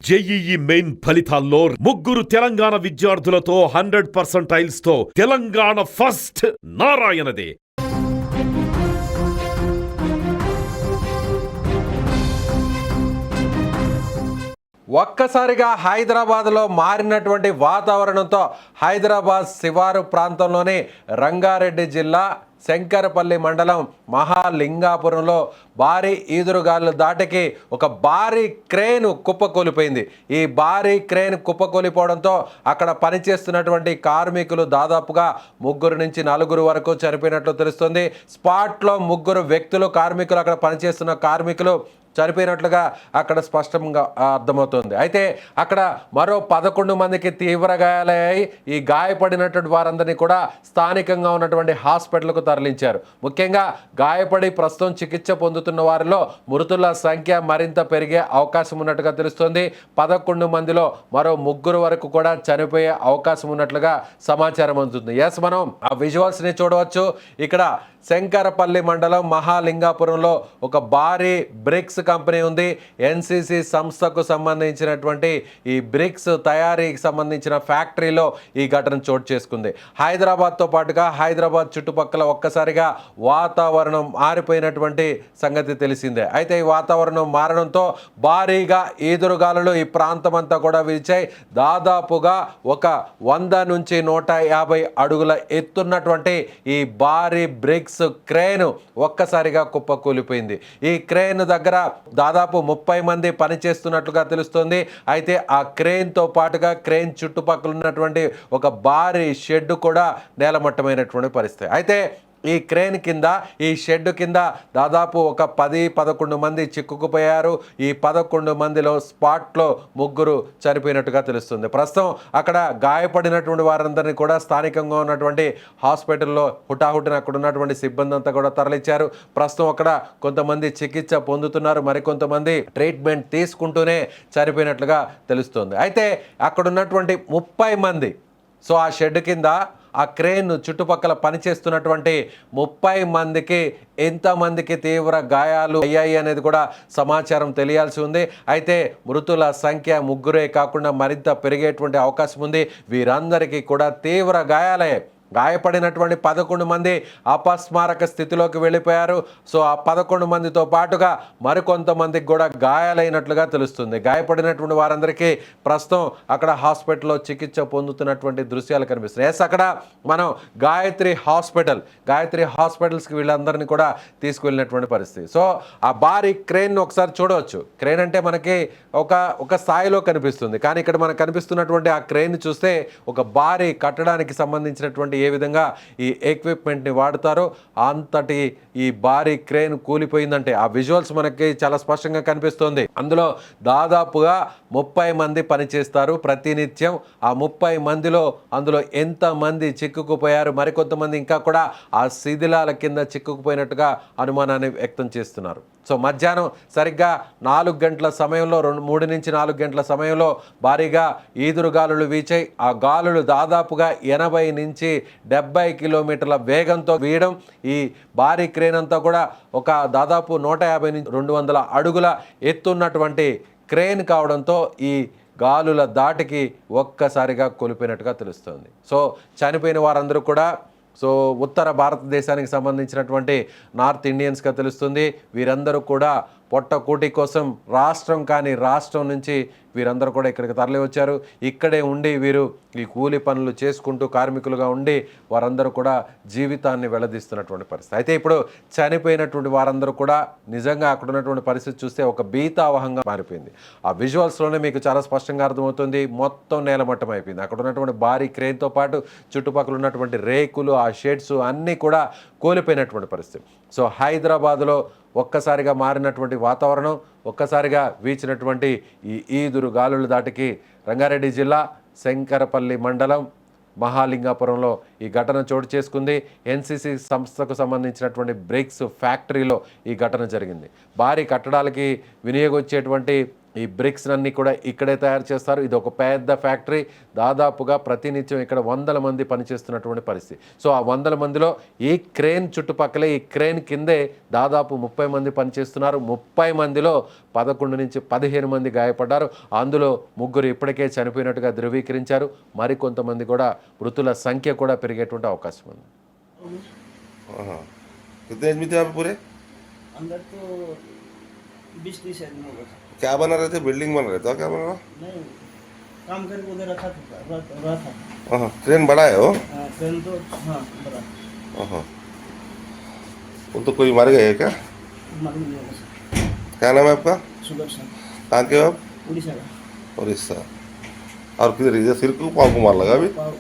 JEE main ఫలితాల్లో ముగ్గురు తెలంగాణ విద్యార్థులతో 100% తో తెలంగాణ ఫస్ట్ నారాయణదే. ఒక్కసారిగా హైదరాబాద్లో మారినటువంటి వాతావరణంతో హైదరాబాద్ శివారు ప్రాంతంలోని రంగారెడ్డి జిల్లా శంకరపల్లి మండలం మహాలింగాపురంలో భారీ ఈదురుగాలు దాటికి ఒక భారీ క్రేన్ కుప్పకూలిపోయింది. ఈ భారీ క్రేన్ కుప్పకూలిపోవడంతో అక్కడ పనిచేస్తున్నటువంటి కార్మికులు దాదాపుగా 3 నుంచి 4 వరకు చనిపోయినట్లు తెలుస్తుంది. స్పాట్లో 3 వ్యక్తులు కార్మికులు అక్కడ పనిచేస్తున్న కార్మికులు చనిపోయినట్లుగా అక్కడ స్పష్టంగా అర్థమవుతుంది. అయితే అక్కడ మరో 11 మందికి తీవ్ర గాయాలయ్యాయి. ఈ గాయపడినటువంటి వారందరినీ కూడా స్థానికంగా ఉన్నటువంటి హాస్పిటల్కు తరలించారు. ముఖ్యంగా గాయపడి ప్రస్తుతం చికిత్స పొందుతున్న వారిలో మృతుల సంఖ్య మరింత పెరిగే అవకాశం ఉన్నట్టుగా తెలుస్తుంది. 11 మందిలో మరో 3 వరకు కూడా చనిపోయే అవకాశం ఉన్నట్లుగా సమాచారం అందుతుంది. ఎస్, మనం ఆ విజువల్స్ని చూడవచ్చు. ఇక్కడ శంకరపల్లి మండలం మహాలింగాపురంలో ఒక భారీ బ్రిక్స్ కంపెనీ ఉంది. ఎన్సిసి సంస్థకు సంబంధించినటువంటి ఈ బ్రిక్స్ తయారీకి సంబంధించిన ఫ్యాక్టరీలో ఈ ఘటన చోటు చేసుకుంది. హైదరాబాద్తో పాటుగా హైదరాబాద్ చుట్టుపక్కల ఒక్కసారిగా వాతావరణం మారిపోయినటువంటి సంగతి తెలిసిందే. అయితే ఈ వాతావరణం మారడంతో భారీగా ఈదురుగాలులు ఈ ప్రాంతం అంతా కూడా వీచాయి. దాదాపుగా ఒక 100 నుంచి 150 అడుగుల ఎత్తున్నటువంటి ఈ భారీ బ్రిక్స్ క్రేన్ ఒక్కసారిగా కుప్పకూలిపోయింది. ఈ క్రేన్ దగ్గర దాదాపు 30 మంది పనిచేస్తున్నట్లుగా తెలుస్తుంది. అయితే ఆ క్రేన్తో పాటుగా క్రేన్ చుట్టుపక్కల ఉన్నటువంటి ఒక భారీ షెడ్ కూడా నేలమట్టమైనటువంటి పరిస్థితి. అయితే ఈ క్రేన్ కింద, ఈ షెడ్ కింద దాదాపు ఒక 10-11 మంది చిక్కుకుపోయారు. ఈ 11 మందిలో స్పాట్లో 3 చనిపోయినట్టుగా తెలుస్తుంది. ప్రస్తుతం అక్కడ గాయపడినటువంటి వారందరినీ కూడా స్థానికంగా ఉన్నటువంటి హాస్పిటల్లో హుటాహుటిన అక్కడ ఉన్నటువంటి సిబ్బంది అంతా కూడా తరలించారు. ప్రస్తుతం అక్కడ కొంతమంది చికిత్స పొందుతున్నారు, మరికొంతమంది ట్రీట్మెంట్ తీసుకుంటూనే చనిపోయినట్లుగా తెలుస్తుంది. అయితే అక్కడ ఉన్నటువంటి 30 మంది, సో ఆ షెడ్ కింద ఆ క్రేన్ చుట్టుపక్కల పనిచేస్తున్నటువంటి 30 మందికి ఎంతమందికి తీవ్ర గాయాలు అయ్యాయి అనేది కూడా సమాచారం తెలియాల్సి ఉంది. అయితే మృతుల సంఖ్య 3 కాకుండా మరింత పెరిగేటువంటి అవకాశం ఉంది. వీరందరికీ కూడా తీవ్ర గాయాలయ్యాయి. గాయపడినటువంటి 11 మంది అపస్మారక స్థితిలోకి వెళ్ళిపోయారు. సో ఆ 11 మందితో పాటుగా మరికొంతమందికి కూడా గాయాలైనట్లుగా తెలుస్తుంది. గాయపడినటువంటి వారందరికీ ప్రస్తుతం అక్కడ హాస్పిటల్లో చికిత్స పొందుతున్నటువంటి దృశ్యాలు కనిపిస్తున్నాయి. ఎస్, అక్కడ మనం గాయత్రి హాస్పిటల్స్కి వీళ్ళందరినీ కూడా తీసుకువెళ్ళినటువంటి పరిస్థితి. సో ఆ భారీ క్రేన్ ఒకసారి చూడవచ్చు. క్రేన్ అంటే మనకి ఒక స్థాయిలో కనిపిస్తుంది, కానీ ఇక్కడ మనకు కనిపిస్తున్నటువంటి ఆ క్రేన్ చూస్తే ఒక భారీ కట్టడానికి సంబంధించినటువంటి ఏ విధంగా ఈ ఎక్విప్మెంట్ని వాడతారో అంతటి ఈ భారీ క్రేన్ కూలిపోయిందంటే ఆ విజువల్స్ మనకి చాలా స్పష్టంగా కనిపిస్తుంది. అందులో దాదాపుగా 30 మంది పనిచేస్తారు ప్రతినిత్యం. ఆ 30 మందిలో అందులో ఎంతమంది చిక్కుకుపోయారు, మరికొంతమంది ఇంకా కూడా ఆ శిథిలాల కింద చిక్కుకుపోయినట్టుగా అనుమానాన్ని వ్యక్తం చేస్తున్నారు. సో మధ్యాహ్నం సరిగ్గా 4 గంటల సమయంలో 3 నుంచి 4 గంటల సమయంలో భారీగా ఈదురుగాలులు వీచాయి. ఆ గాలులు దాదాపుగా 80 నుంచి 70 కిలోమీటర్ల వేగంతో వీయడం, ఈ భారీ క్రేన్ అంతా కూడా ఒక దాదాపు 150 నుంచి 200 అడుగుల ఎత్తున్నటువంటి క్రేన్ కావడంతో ఈ గాలుల దాటికి ఒక్కసారిగా కూలిపోయినట్టుగా తెలుస్తుంది. సో చనిపోయిన వారందరూ కూడా ఉత్తర భారతదేశానికి సంబంధించినటువంటి నార్త్ ఇండియన్స్గా తెలుస్తుంది. వీరందరూ కూడా పొట్టకూటి కోసం రాష్ట్రం నుంచి వీరందరూ కూడా ఇక్కడికి తరలి వచ్చారు. ఇక్కడే ఉండి వీరు ఈ కూలి పనులు చేసుకుంటూ కార్మికులుగా ఉండి వారందరూ కూడా జీవితాన్ని వెళ్లదీస్తున్నటువంటి పరిస్థితి. అయితే ఇప్పుడు చనిపోయినటువంటి వారందరూ కూడా నిజంగా అక్కడ ఉన్నటువంటి పరిస్థితి చూస్తే ఒక భీతావహంగా మారిపోయింది. ఆ విజువల్స్లోనే మీకు చాలా స్పష్టంగా అర్థమవుతుంది. మొత్తం నేలమట్టం అయిపోయింది. అక్కడ ఉన్నటువంటి భారీ క్రేన్తో పాటు చుట్టుపక్కల ఉన్నటువంటి రేకులు, ఆ షెడ్స్ అన్నీ కూడా కూలిపోయినటువంటి పరిస్థితి. సో హైదరాబాద్లో ఒక్కసారిగా మారినటువంటి వాతావరణం, ఒక్కసారిగా వీచినటువంటి ఈ ఈదురు గాలుల దాటికి రంగారెడ్డి జిల్లా శంకరపల్లి మండలం మహాలింగాపురంలో ఈ ఘటన చోటు చేసుకుంది. ఎన్సిసి సంస్థకు సంబంధించినటువంటి బ్రిక్స్ ఫ్యాక్టరీలో ఈ ఘటన జరిగింది. భారీ కట్టడాలకి వినియోగించేటువంటి ఈ బ్రిక్స్ అన్నీ కూడా ఇక్కడే తయారు చేస్తారు. ఇది ఒక పెద్ద ఫ్యాక్టరీ. దాదాపుగా ప్రతినిత్యం ఇక్కడ 100 మంది పనిచేస్తున్నటువంటి పరిస్థితి. సో ఆ 100 మందిలో ఈ క్రేన్ చుట్టుపక్కలే, ఈ క్రేన్ కిందే దాదాపు 30 మంది పనిచేస్తున్నారు. 30 మందిలో 11 నుంచి 15 మంది గాయపడ్డారు. అందులో 3 ఇప్పటికే చనిపోయినట్టుగా ధృవీకరించారు. మరికొంతమంది కూడా మృతుల సంఖ్య కూడా పెరిగేటువంటి అవకాశం ఉంది. हाँ कितने आदमी थे आप पूरे? अंदर तो 20-30 आदमी होगा। क्या बना रहे थे? बिल्डिंग बन रहे थे क्या बना रहा? नहीं, काम करके उधर रखा था। हाँ ट्रेन बड़ा है वो? ट्रेन तो हाँ बड़ा हाँ वो तो कोई मर गए क्या? मालूम नहीं होगा सर। क्या नाम है आपका? सुदर्शन, कहाँ के हो आप? उड़ीसा का। उड़ीसा। और किधर इधर सिर को पाँव को मार लगा अभी? पाँव